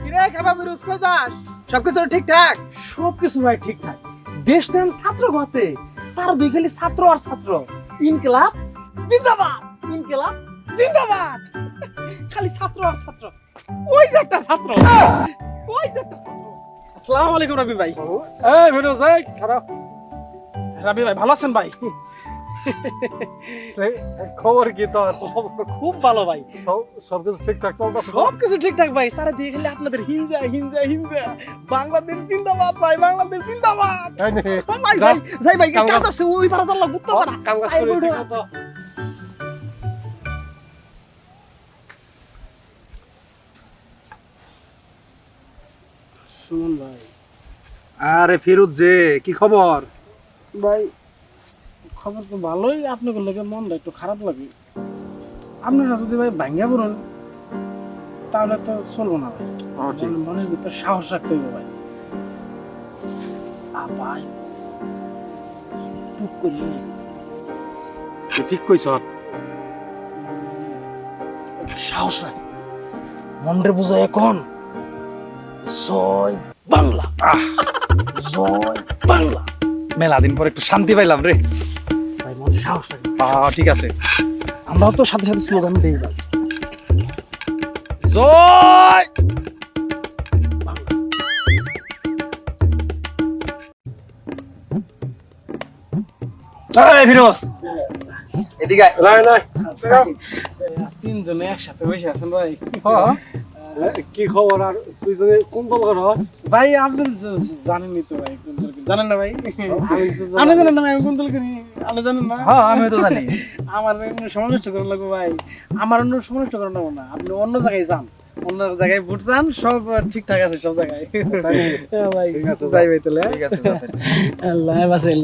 কিরে খাবা বিরুজ কো যাস সবকিছু ঠিকঠাক? সবকিছু ভাই ঠিকঠাক। দেশটা ছাত্র গতে স্যার দুই খালি ছাত্র আর ছাত্র। ইনকিলাব জিন্দাবাদ, ইনকিলাব জিন্দাবাদ। খালি ছাত্র আর ছাত্র। ওই যে একটা ছাত্র, ওই যে একটা ছাত্র। আসসালামু আলাইকুম রবি ভাই। এই বিরুজ এই খারাপ রবি ভাই ভালো আছেন ভাই? খবর কি তোর? খবর খুব ভালো ভাই। সবকিছু ঠিকঠাক চলতেছে? সবকিছু ঠিকঠাক ভাই। স্যার দিয়ে খালি আপনাদের হিংসা হিংসা হিংসা। বাংলাদেশ জিন্দাবাদ ভাই, বাংলাদেশ জিন্দাবাদ। ভাই যাই যাই ভাই কাজ আছে ওই পারা জানলা বুঝতে পারা। শুনুন ভাই, আরে ফিরুজ যে কি খবর? ভাই খবর তো ভালোই, আপনাকে লোকের মনটা একটু খারাপ লাগে। আপনারা যদি ভাই ভাঙ্গা পড়েন তাহলে তো চলবো না ভাই। মনের ভিতর সাহস রাখতে হবে ভাই। ভাই টুক করি ঠিক কইছ। সাহস রাখ, মনরে বুঝায় এখন জয় বাংলা, জয় বাংলা। মেলা দিন পর একটু শান্তি পাইলাম রে। ভাই মন সাহস রাখ। ঠিক আছে, আমরাও তো সাথে সাথে স্লোগান দিই ভাই। জয় ফিরোজ এদিকে তিনজনে একসাথে বসে আছেন ভাই। কি খবর? আর তুই যদি কোন দল কর? ভাই আপনি জানেনই তো ভাই কোন দল করি। জানেন না ভাই? আপনি জানেন না ভাই আমি কোন দল করি? আপনি জানেন না? হ্যাঁ আমি তো জানি। আমার সমালোচ করা লাগবে ভাই। আমার অন্য সমালোচ করা লাগবে না। আপনি অন্য জায়গায় যান, অন্য জায়গায় ভোট চান, সব ঠিকঠাক আছে সব জায়গায়। ভাই ঠিক আছে, যাই ভাই তাহলে। ঠিক আছে। আল্লাহ বাঁচাইল।